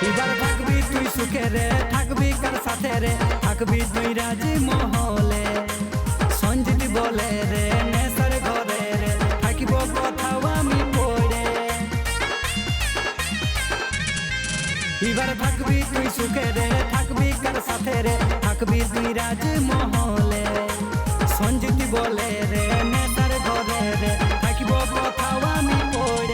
এবার থাকবি তুই সুখে রে, থাকবি কার সাথে রে, থাকবি তুই রাজি মহলে। সঞ্জিত বলে রে নেশার ঘরে রে, থাকিব কোথাও আমি পড়ে। এবার থাকবি তুই সুখে রে, থাকবি কার সাথে রে, থাকবি তুই রাজি মহলে। সঞ্জিত বলে রে নেশার ঘরে রে, থাকিব কোথাও আমি পড়ে।